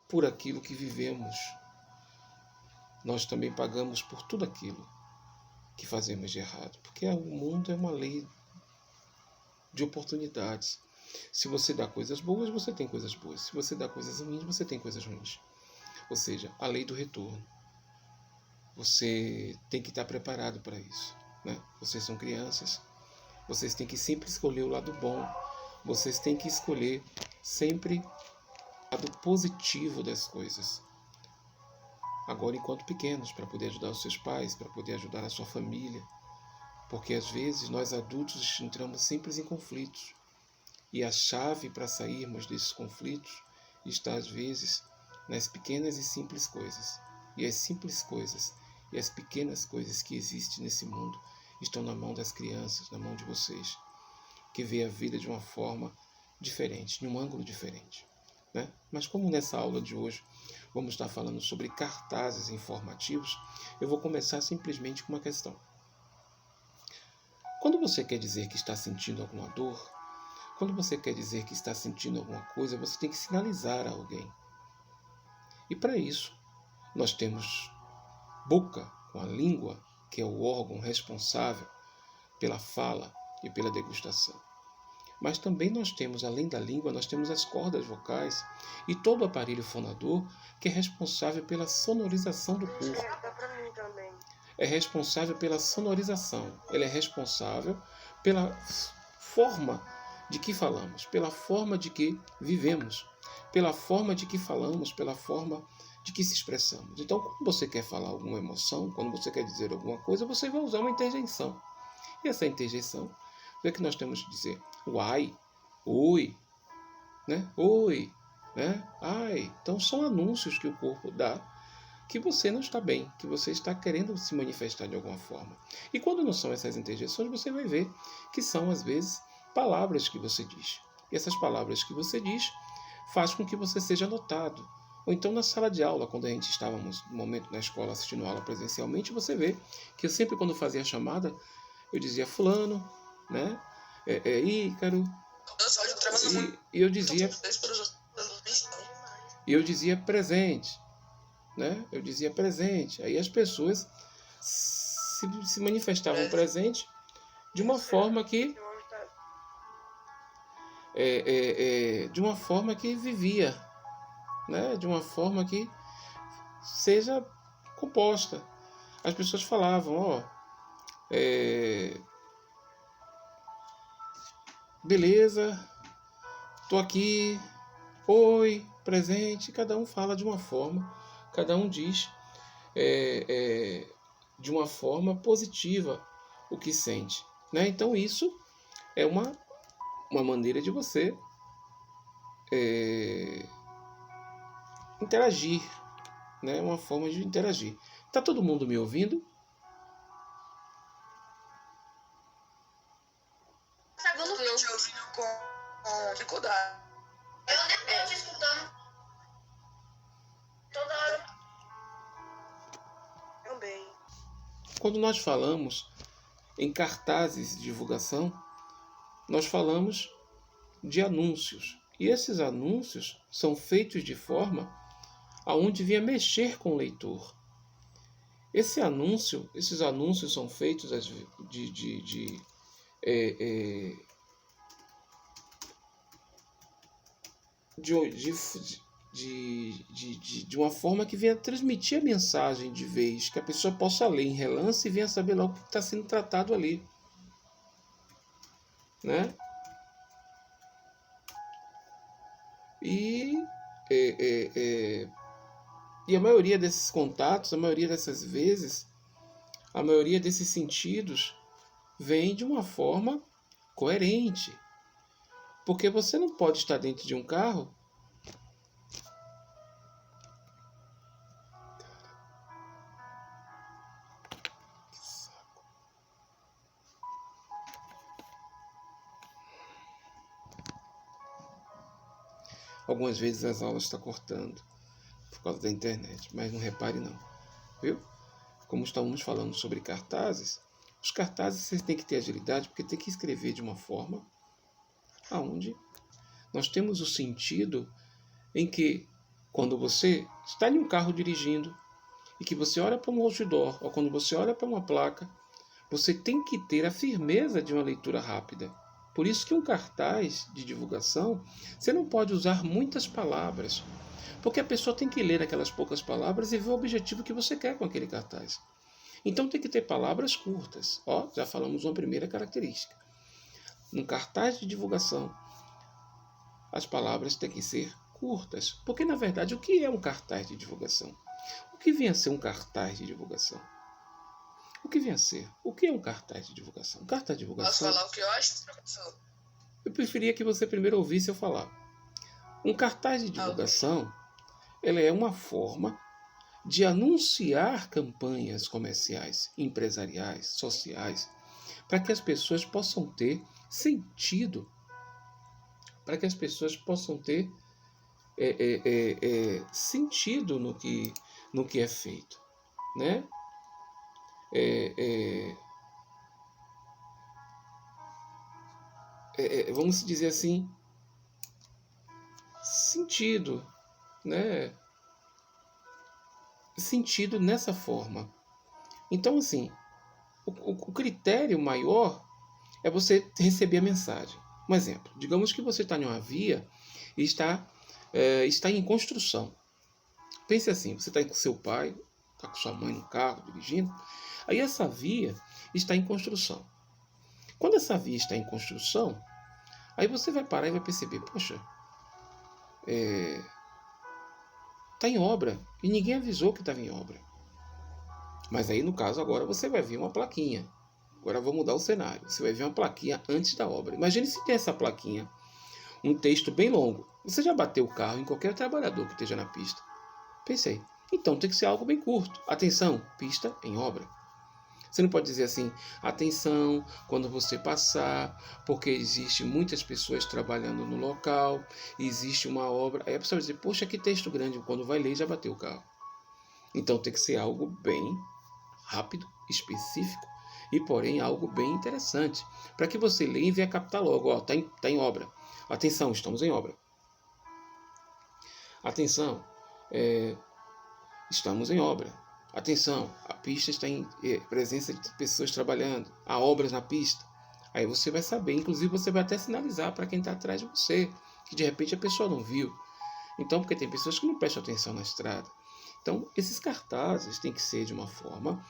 por aquilo que vivemos. Nós também pagamos por tudo aquilo que fazemos de errado. Porque o mundo é uma lei de oportunidades. Se você dá coisas boas, você tem coisas boas. Se você dá coisas ruins, você tem coisas ruins. Ou seja, a lei do retorno. Você tem que estar preparado para isso, né? Vocês são crianças. Vocês têm que sempre escolher o lado bom. Vocês têm que escolher sempre o lado positivo das coisas. Agora, enquanto pequenos, para poder ajudar os seus pais, para poder ajudar a sua família. Porque às vezes nós adultos entramos sempre em conflitos. E a chave para sairmos desses conflitos está às vezes nas pequenas e simples coisas. E as simples coisas e as pequenas coisas que existem nesse mundo estão na mão das crianças, na mão de vocês, que vê a vida de uma forma diferente, de um ângulo diferente, né? Mas como nessa aula de hoje vamos estar falando sobre cartazes informativos, eu vou começar simplesmente com uma questão. Quando você quer dizer que está sentindo alguma dor, quando você quer dizer que está sentindo alguma coisa, você tem que sinalizar a alguém. E para isso, nós temos boca, com a língua, que é o órgão responsável pela fala e pela degustação. Mas também nós temos, além da língua, nós temos as cordas vocais e todo o aparelho fonador que é responsável pela sonorização do corpo. É responsável pela sonorização. Ele é responsável pela forma de que falamos, pela forma de que vivemos, pela forma de que falamos, pela forma de que se expressamos. Então, quando você quer falar alguma emoção, quando você quer dizer alguma coisa, você vai usar uma interjeição. E essa interjeição, o que é que nós temos que dizer? Uai, oi, né? Oi, né? Ai. Então, são anúncios que o corpo dá que você não está bem, que você está querendo se manifestar de alguma forma. E quando não são essas interjeições, você vai ver que são, às vezes, palavras que você diz. E essas palavras que você diz faz com que você seja notado. Ou então na sala de aula, quando a gente estávamos no momento na escola assistindo a aula presencialmente, você vê que eu sempre quando fazia a chamada, eu dizia fulano, né? Ícaro. E eu dizia presente, né? Eu dizia presente. Aí as pessoas se manifestavam presente de uma forma que de uma forma que vivia, né? De uma forma que seja composta. As pessoas falavam, beleza, tô aqui, oi, presente. Cada um fala de uma forma, cada um diz de uma forma positiva o que sente, né? Então isso é uma maneira de você interagir, né? Uma forma de interagir. Tá todo mundo me ouvindo? Eu te ouvindo com dificuldade. Eu nem estou te escutando. Toda hora. Também. Quando nós falamos em cartazes de divulgação, nós falamos de anúncios. E esses anúncios são feitos de forma aonde vinha mexer com o leitor. Esses anúncios são feitos de uma forma que venha transmitir a mensagem de vez, que a pessoa possa ler em relance e venha saber logo o que está sendo tratado ali, né? E a maioria desses contatos, a maioria dessas vezes, a maioria desses sentidos vem de uma forma coerente. Porque você não pode estar dentro de um carro algumas vezes as aulas estão cortando por causa da internet, mas não repare não, viu? Como estamos falando sobre cartazes, os cartazes vocês têm que ter agilidade, porque tem que escrever de uma forma aonde nós temos o sentido em que Quando você está em um carro dirigindo e que você olha para um outdoor ou quando você olha para uma placa, você tem que ter a firmeza de uma leitura rápida. Por isso que um cartaz de divulgação, você não pode usar muitas palavras, porque a pessoa tem que ler aquelas poucas palavras e ver o objetivo que você quer com aquele cartaz. Então tem que ter palavras curtas. Ó, já falamos uma primeira característica. Num cartaz de divulgação, as palavras têm que ser curtas. Porque, na verdade, o que é um cartaz de divulgação? O que vem a ser um cartaz de divulgação? O que vem a ser? O que é um cartaz de divulgação? Um cartaz de divulgação... Posso falar o que eu acho, professor? Eu preferia que você primeiro ouvisse eu falar. Um cartaz de divulgação, ela é uma forma de anunciar campanhas comerciais, empresariais, sociais, para que as pessoas possam ter sentido, para que as pessoas possam ter sentido no que é feito, né? Vamos dizer assim, sentido, né? Sentido nessa forma. Então, assim, o critério maior é você receber a mensagem. Um exemplo, digamos que você está em uma via e está em construção. Pense assim, você está com seu pai, está com sua mãe no carro, dirigindo, aí essa via está em construção. Quando essa via está em construção, aí você vai parar e vai perceber, poxa, está em obra e ninguém avisou que estava em obra. Mas aí, no caso, agora você vai ver uma plaquinha. Agora vou mudar o cenário. Você vai ver uma plaquinha antes da obra. Imagine se tem essa plaquinha, um texto bem longo. Você já bateu o carro em qualquer trabalhador que esteja na pista. Pensei, então tem que ser algo bem curto. Atenção, pista em obra. Você não pode dizer assim, atenção, quando você passar, porque existe muitas pessoas trabalhando no local, existe uma obra. Aí a pessoa vai dizer, poxa, que texto grande. Quando vai ler, já bateu o carro. Então tem que ser algo bem rápido, específico e, porém, algo bem interessante, para que você leia e venha captar logo, ó, tá em obra. Atenção, estamos em obra. Atenção, estamos em obra. Atenção, a pista está em presença de pessoas trabalhando, há obras na pista. Aí você vai saber, inclusive você vai até sinalizar para quem está atrás de você, que de repente a pessoa não viu. Então, porque tem pessoas que não prestam atenção na estrada. Então, esses cartazes têm que ser de uma forma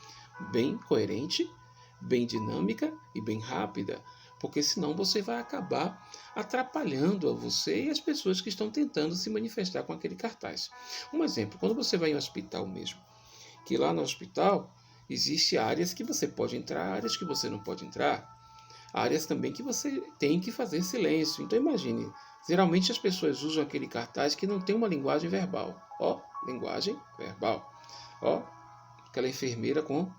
bem coerente, bem dinâmica e bem rápida, porque senão você vai acabar atrapalhando a você e as pessoas que estão tentando se manifestar com aquele cartaz. Um exemplo, quando você vai em um hospital mesmo, que lá no hospital existem áreas que você pode entrar, áreas que você não pode entrar, áreas também que você tem que fazer silêncio. Então imagine, geralmente as pessoas usam aquele cartaz que não tem uma linguagem verbal. Ó, linguagem verbal. Ó, aquela enfermeira com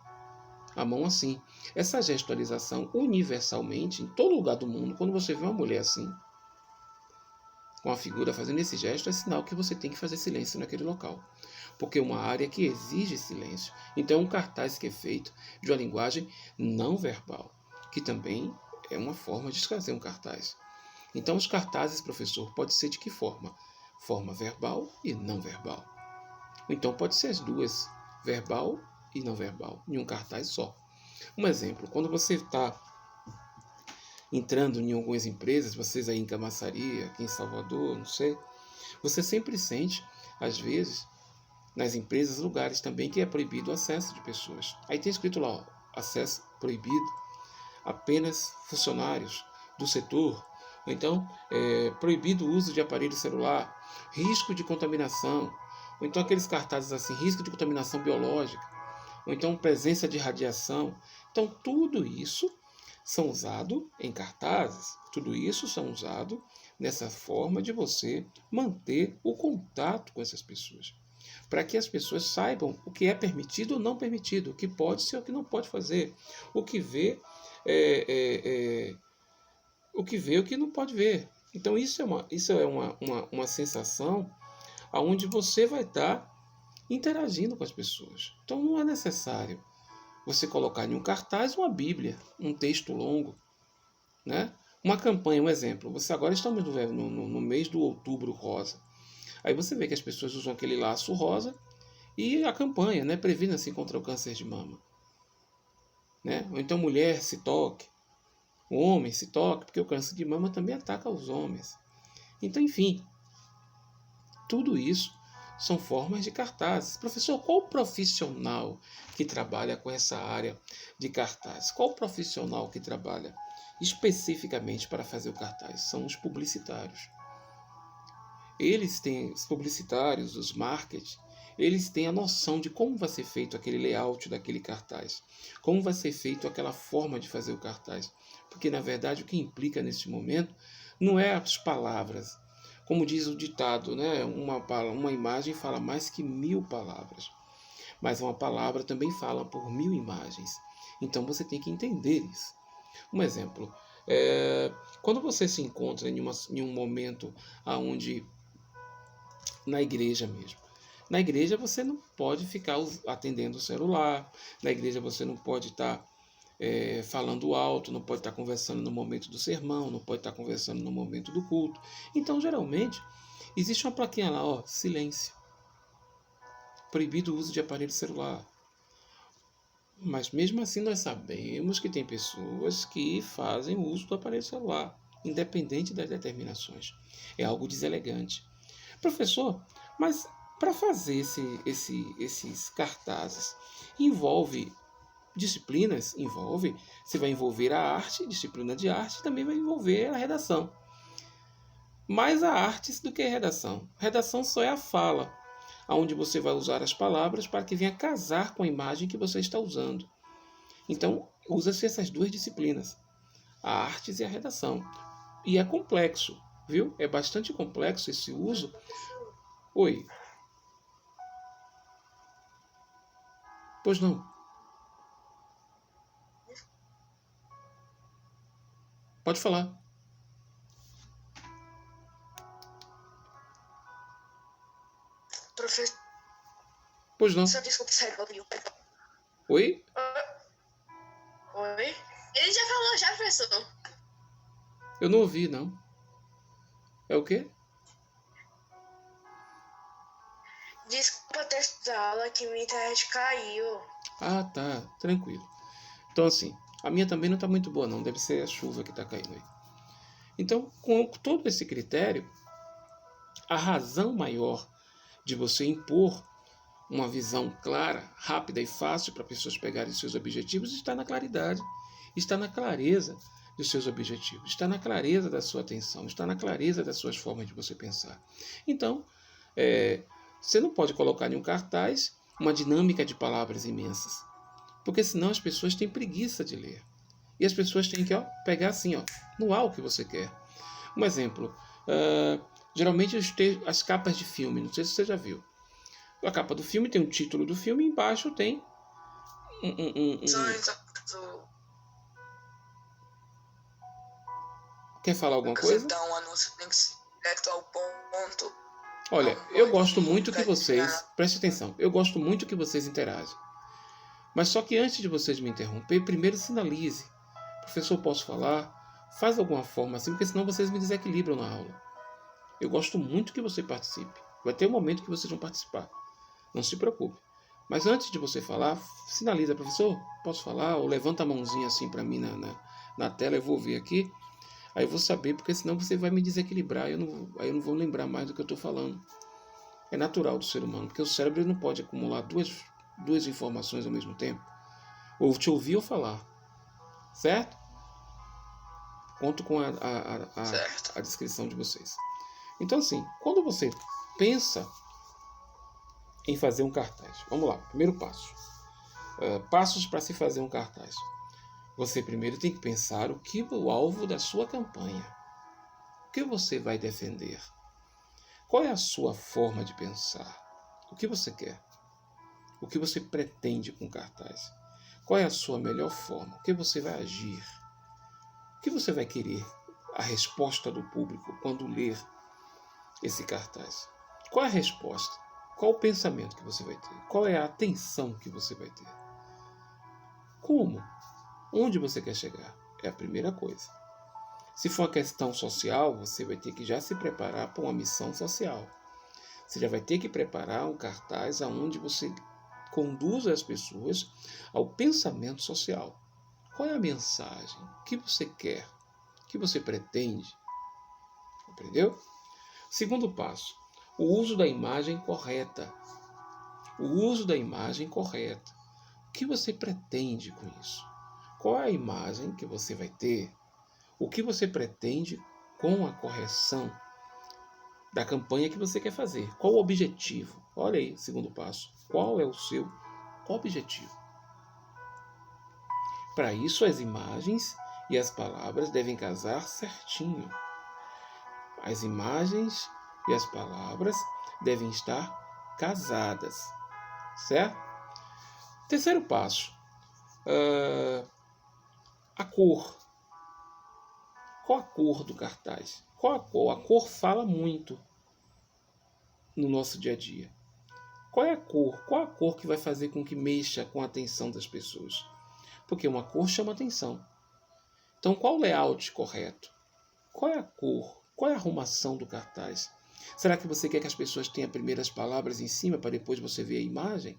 a mão assim. Essa gestualização, universalmente, em todo lugar do mundo, quando você vê uma mulher assim, com a figura fazendo esse gesto, é sinal que você tem que fazer silêncio naquele local. Porque é uma área que exige silêncio. Então é um cartaz que é feito de uma linguagem não verbal, que também é uma forma de escrever um cartaz. Então os cartazes, professor, pode ser de que forma? Forma verbal e não verbal. Então pode ser as duas, verbal e não verbal, em um cartaz só. Um exemplo, quando você está entrando em algumas empresas, vocês aí em Camaçari, aqui em Salvador, não sei, você sempre sente, às vezes, nas empresas, lugares também que é proibido o acesso de pessoas. Aí tem escrito lá, ó, acesso proibido, apenas funcionários do setor. Então, proibido o uso de aparelho celular, risco de contaminação, ou então aqueles cartazes assim, risco de contaminação biológica, ou então presença de radiação. Então, tudo isso são usados em cartazes, tudo isso são usados nessa forma de você manter o contato com essas pessoas, para que as pessoas saibam o que é permitido ou não permitido, o que pode ser ou o que não pode fazer, o que vê, o que não pode ver. Então isso é uma sensação onde você vai estar interagindo com as pessoas. Então não é necessário você colocar em um cartaz uma Bíblia, um texto longo, né? Uma campanha, um exemplo. Você agora estamos no mês do Outubro Rosa. Aí você vê que as pessoas usam aquele laço rosa e a campanha, né? Previna-se contra o câncer de mama. Né? Ou então mulher se toque, o homem se toque, porque o câncer de mama também ataca os homens. Então, enfim, tudo isso são formas de cartazes. Professor, qual profissional que trabalha com essa área de cartaz? Qual profissional que trabalha especificamente para fazer o cartaz? São os publicitários. Eles têm, os publicitários, os marketing, eles têm a noção de como vai ser feito aquele layout daquele cartaz, como vai ser feito aquela forma de fazer o cartaz. Porque, na verdade, o que implica nesse momento não é as palavras. Como diz o ditado, né? Uma imagem fala mais que 1000 palavras, mas uma palavra também fala por 1000 imagens. Então você tem que entender isso. Um exemplo, quando você se encontra em um momento onde, na igreja mesmo, na igreja você não pode ficar atendendo o celular, na igreja você não pode estar falando alto, não pode estar conversando no momento do sermão, não pode estar conversando no momento do culto. Então, geralmente, existe uma plaquinha lá, ó, silêncio. Proibido o uso de aparelho celular. Mas mesmo assim nós sabemos que tem pessoas que fazem uso do aparelho celular, independente das determinações. É algo deselegante. Professor, mas para fazer esses cartazes envolve disciplinas? Envolve. Você vai envolver a arte, disciplina de arte, também vai envolver a redação. Mais a arte do que a redação. Redação só é a fala, onde você vai usar as palavras para que venha casar com a imagem que você está usando. Então, usa-se essas duas disciplinas, a arte e a redação. E é complexo, viu? É bastante complexo esse uso. Oi. Pois não. Pode falar. Professor, Pois não. desculpa, sério, Oi? Oi? Ele já falou, já, professor. Eu não ouvi, não. É o quê? Desculpa ter da aula que minha internet caiu. Ah, tá. Tranquilo. Então, assim, a minha também não está muito boa, não. Deve ser a chuva que está caindo aí. Então, com todo esse critério, a razão maior de você impor uma visão clara, rápida e fácil para pessoas pegarem seus objetivos está na claridade, está na clareza dos seus objetivos, está na clareza da sua atenção, está na clareza das suas formas de você pensar. Então, você não pode colocar em um cartaz uma dinâmica de palavras imensas, porque senão as pessoas têm preguiça de ler. E as pessoas têm que pegar assim, no ar o que você quer. Um exemplo, geralmente as capas de filme, não sei se você já viu. A capa do filme tem o título do filme e embaixo tem Quer falar alguma coisa? Dar um anúncio tem que ser direto ao ponto. Olha, eu gosto muito que vocês... Preste atenção, eu gosto muito que vocês interagem. Mas só que antes de vocês me interromper, primeiro sinalize. Professor, posso falar? Faz alguma forma assim, porque senão vocês me desequilibram na aula. Eu gosto muito que você participe. Vai ter um momento que vocês vão participar. Não se preocupe. Mas antes de você falar, sinaliza, professor, posso falar? Ou levanta a mãozinha assim para mim na tela, eu vou ver aqui. Aí eu vou saber, porque senão você vai me desequilibrar. Aí eu não vou lembrar mais do que eu estou falando. É natural do ser humano, porque o cérebro não pode acumular duas informações ao mesmo tempo. Ou te ouvir ou falar. Certo? Conto com a descrição de vocês. Então, assim, quando você pensa em fazer um cartaz, vamos lá, primeiro passo. Passos para se fazer um cartaz. Você primeiro tem que pensar o alvo da sua campanha. O que você vai defender? Qual é a sua forma de pensar? O que você quer? O que você pretende com o cartaz? Qual é a sua melhor forma? O que você vai agir? O que você vai querer? A resposta do público quando ler esse cartaz. Qual é a resposta? Qual o pensamento que você vai ter? Qual é a atenção que você vai ter? Como? Onde você quer chegar? É a primeira coisa. Se for uma questão social, você vai ter que já se preparar para uma missão social. Você já vai ter que preparar um cartaz onde você conduza as pessoas ao pensamento social. Qual é a mensagem? O que você quer? O que você pretende? Entendeu? Segundo passo, o uso da imagem correta. O uso da imagem correta. O que você pretende com isso? Qual é a imagem que você vai ter? O que você pretende com a correção da campanha que você quer fazer? Qual o objetivo? Olha aí, segundo passo. Qual é o seu objetivo? Para isso, as imagens e as palavras devem casar certinho. As imagens e as palavras devem estar casadas, certo? Terceiro passo, a cor. Qual a cor do cartaz? Qual a cor? A cor fala muito no nosso dia a dia. Qual é a cor? Qual a cor que vai fazer com que mexa com a atenção das pessoas? Porque uma cor chama atenção. Então, qual o layout correto? Qual é a cor? Qual é a arrumação do cartaz? Será que você quer que as pessoas tenham primeiro as palavras em cima para depois você ver a imagem?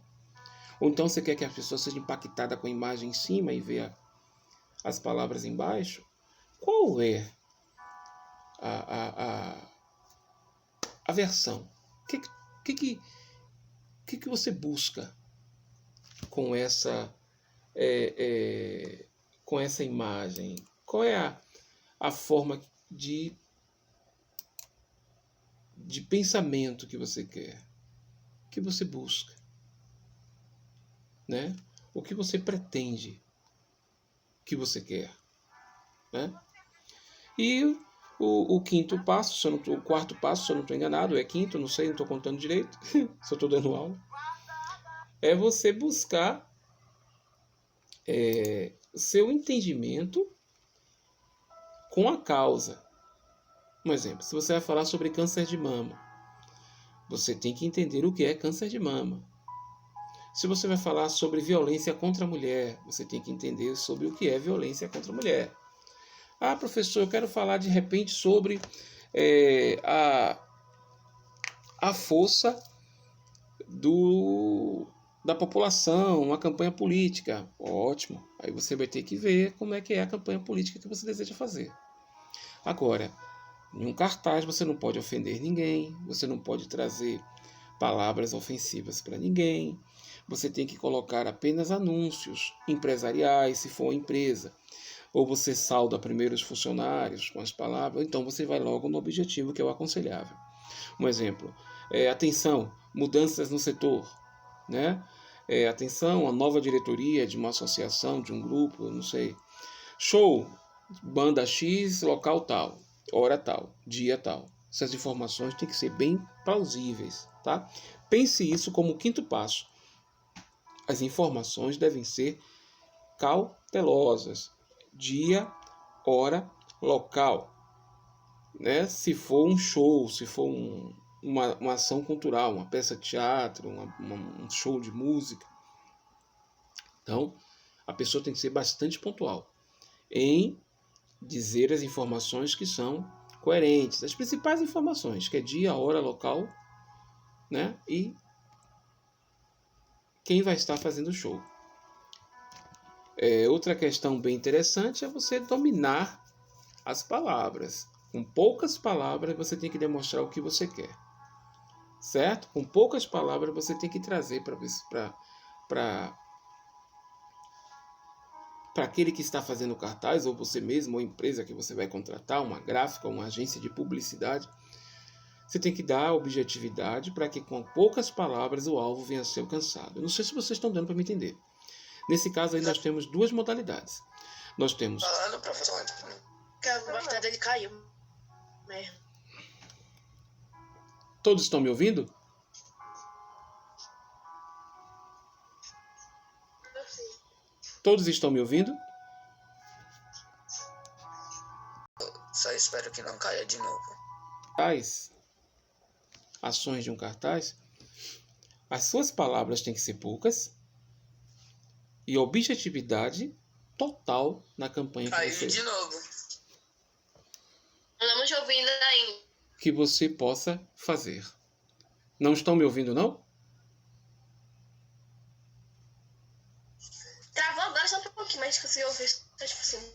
Ou então você quer que as pessoas sejam impactadas com a imagem em cima e ver as palavras embaixo? Qual é a versão? O que você busca com essa imagem? Qual é a forma de pensamento que você quer? O que você busca? Né? O que você pretende que você quer? Né? E o quinto passo, o quarto passo, se eu não estou enganado, é quinto, não sei, não estou contando direito, só estou dando aula, é você buscar seu entendimento com a causa. Um exemplo, se você vai falar sobre câncer de mama, você tem que entender o que é câncer de mama. Se você vai falar sobre violência contra a mulher, você tem que entender sobre o que é violência contra a mulher. Ah, professor, eu quero falar de repente sobre a força da população, uma campanha política. Ótimo. Aí você vai ter que ver como é que é a campanha política que você deseja fazer. Agora, em um cartaz você não pode ofender ninguém, você não pode trazer palavras ofensivas para ninguém, você tem que colocar apenas anúncios empresariais, se for uma empresa, ou você sauda primeiro os funcionários com as palavras, então você vai logo no objetivo que é o aconselhável. Um exemplo, atenção, mudanças no setor, né? Atenção, a nova diretoria de uma associação, de um grupo, não sei. Show, banda X, local tal, hora tal, dia tal. Essas informações têm que ser bem plausíveis, tá? Pense isso como o quinto passo. As informações devem ser cautelosas. Dia, hora, local. Né? Se for um show, se for uma ação cultural, uma peça de teatro, um show de música. Então, a pessoa tem que ser bastante pontual em dizer as informações que são coerentes. As principais informações, que é dia, hora, local, né? E quem vai estar fazendo o show. Outra questão bem interessante é você dominar as palavras. Com poucas palavras você tem que demonstrar o que você quer. Certo? Com poucas palavras você tem que trazer para aquele que está fazendo o cartaz, ou você mesmo, ou a empresa que você vai contratar, uma gráfica, uma agência de publicidade. Você tem que dar objetividade para que com poucas palavras o alvo venha a ser alcançado. Eu não sei se vocês estão dando para me entender. Nesse caso aí nós temos duas modalidades. Nós temos... Falando, professor, que a bateria dele caiu. Todos estão me ouvindo? Todos estão me ouvindo? Só espero que não caia de novo. Ações de um cartaz, as suas palavras têm que ser poucas e objetividade total na campanha que Caiu você... de novo. Não estamos te ouvindo ainda. Que você possa fazer. Não estão me ouvindo, não? Travou agora só um pouquinho, mas consegui ouvir. Tá, tipo assim.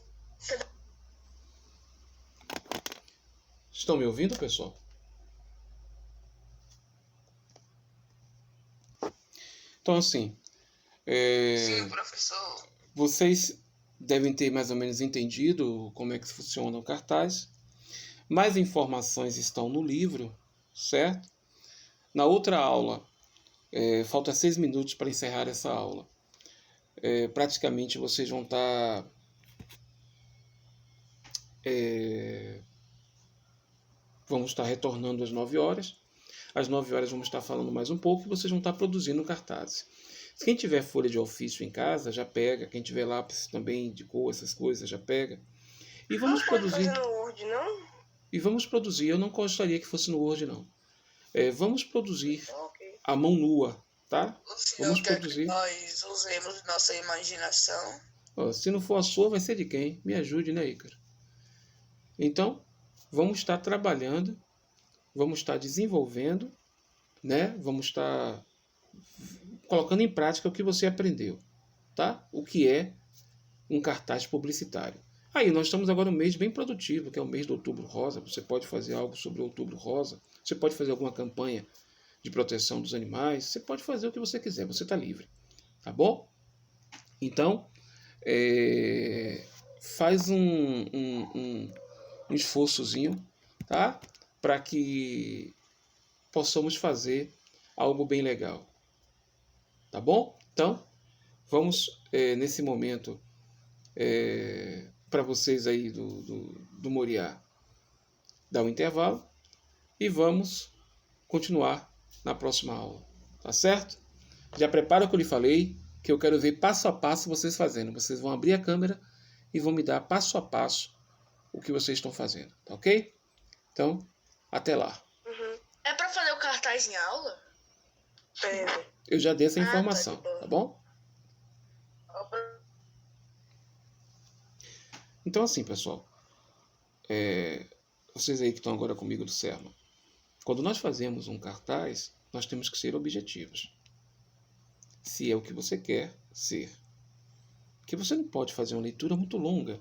Estão me ouvindo, pessoal? Então, assim, Sim, professor. vocês devem ter mais ou menos entendido como é que funciona o cartaz. Mais informações estão no livro, certo? Na outra aula, falta 6 minutos para encerrar essa aula. Praticamente vocês vão estar vamos estar retornando às 9 horas. Às 9 horas vamos estar falando mais um pouco e vocês vão estar produzindo cartazes. Quem tiver folha de ofício em casa, já pega. Quem tiver lápis também de cor, essas coisas, já pega. E vamos produzir. Não pode fazer no Word, não? E vamos produzir. Eu não gostaria que fosse no Word, não. Vamos produzir Ok. à mão nua, tá? O senhor Vamos quer produzir. que nós usemos nossa imaginação? Ó, se não for a sua, vai ser de quem? Me ajude, né, Ícaro? Então, vamos estar trabalhando, vamos estar desenvolvendo, né? Vamos estar colocando em prática o que você aprendeu, tá? O que é um cartaz publicitário. Aí, nós estamos agora no mês bem produtivo, que é o mês do Outubro Rosa. Você pode fazer algo sobre o Outubro Rosa, você pode fazer alguma campanha de proteção dos animais, você pode fazer o que você quiser, você está livre, tá bom? Então, faz um esforçozinho, tá? Para que possamos fazer algo bem legal, tá bom? Então, vamos nesse momento para vocês aí do Moriá dar um intervalo e vamos continuar na próxima aula, tá certo? Já prepara o que eu lhe falei, que eu quero ver passo a passo vocês fazendo. Vocês vão abrir a câmera e vão me dar passo a passo o que vocês estão fazendo, tá ok? Então, até lá. Uhum. É pra fazer o cartaz em aula? Eu já dei essa informação, tá bom? Então, assim, pessoal, vocês aí que estão agora comigo do Serma, quando nós fazemos um cartaz, nós temos que ser objetivos. Se é o que você quer ser. Porque você não pode fazer uma leitura muito longa.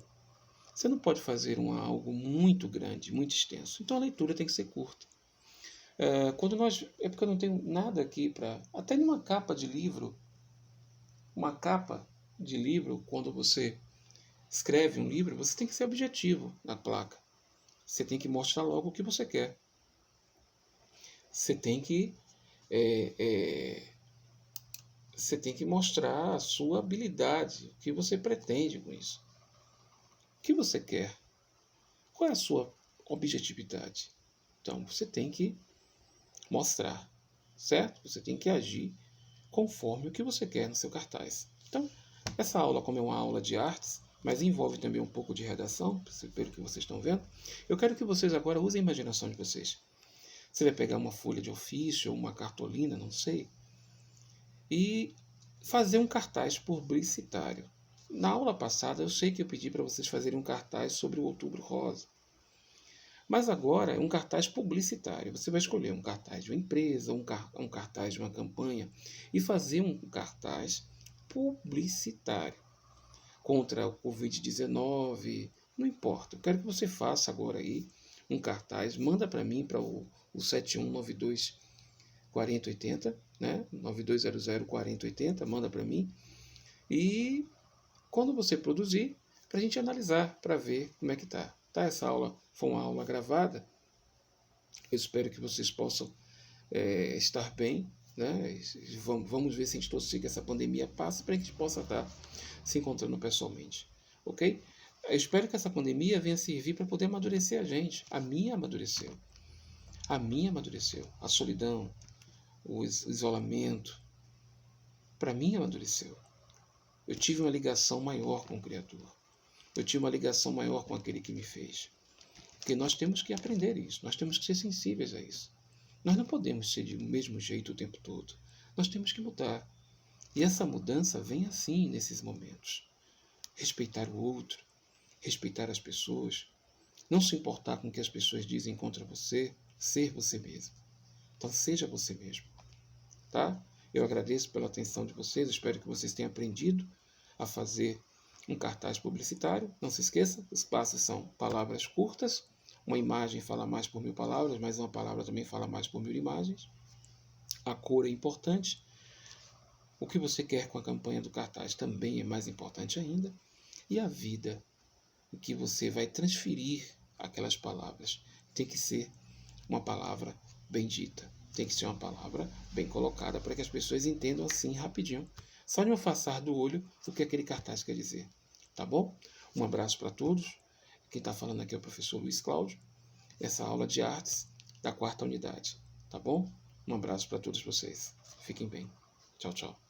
Você não pode fazer algo muito grande, muito extenso. Então a leitura tem que ser curta. É porque eu não tenho nada aqui para... Até numa capa de livro, quando você escreve um livro, você tem que ser objetivo na placa. Você tem que mostrar logo o que você quer. Você tem que mostrar a sua habilidade, o que você pretende com isso. O que você quer? Qual é a sua objetividade? Então, você tem que mostrar, certo? Você tem que agir conforme o que você quer no seu cartaz. Então, essa aula, como é uma aula de artes, mas envolve também um pouco de redação, pelo que vocês estão vendo, eu quero que vocês agora usem a imaginação de vocês. Você vai pegar uma folha de ofício ou uma cartolina, não sei, e fazer um cartaz publicitário. Na aula passada, eu sei que eu pedi para vocês fazerem um cartaz sobre o Outubro Rosa. Mas agora é um cartaz publicitário. Você vai escolher um cartaz de uma empresa, um cartaz de uma campanha e fazer um cartaz publicitário contra o Covid-19. Não importa. Eu quero que você faça agora aí um cartaz. Manda para mim para o 7192 4080, né? 9200 4080. Manda para mim. E quando você produzir, para a gente analisar, para ver como é que tá. Essa aula foi uma aula gravada. Eu espero que vocês possam estar bem, né? Vamos ver se a gente torcer que essa pandemia passe para que a gente possa estar se encontrando pessoalmente, ok? Eu espero que essa pandemia venha servir para poder amadurecer a gente. A minha amadureceu. A solidão, o isolamento, para mim amadureceu. Eu tive uma ligação maior com o Criador. Eu tive uma ligação maior com aquele que me fez. Porque nós temos que aprender isso, nós temos que ser sensíveis a isso. Nós não podemos ser do mesmo jeito o tempo todo. Nós temos que mudar. E essa mudança vem assim nesses momentos. Respeitar o outro, respeitar as pessoas, não se importar com o que as pessoas dizem contra você, ser você mesmo. Então seja você mesmo, tá? Eu agradeço pela atenção de vocês, espero que vocês tenham aprendido a fazer um cartaz publicitário. Não se esqueça, os passos são palavras curtas, uma imagem fala mais por 1000 palavras, mas uma palavra também fala mais por 1000 imagens. A cor é importante. O que você quer com a campanha do cartaz também é mais importante ainda. E a vida em que você vai transferir aquelas palavras tem que ser uma palavra bem dita. Tem que ser uma palavra bem colocada para que as pessoas entendam assim rapidinho, só de um afastar do olho, o que aquele cartaz quer dizer. Tá bom? Um abraço para todos. Quem está falando aqui é o professor Luiz Cláudio. Essa aula de artes da 4ª unidade. Tá bom? Um abraço para todos vocês. Fiquem bem. Tchau, tchau.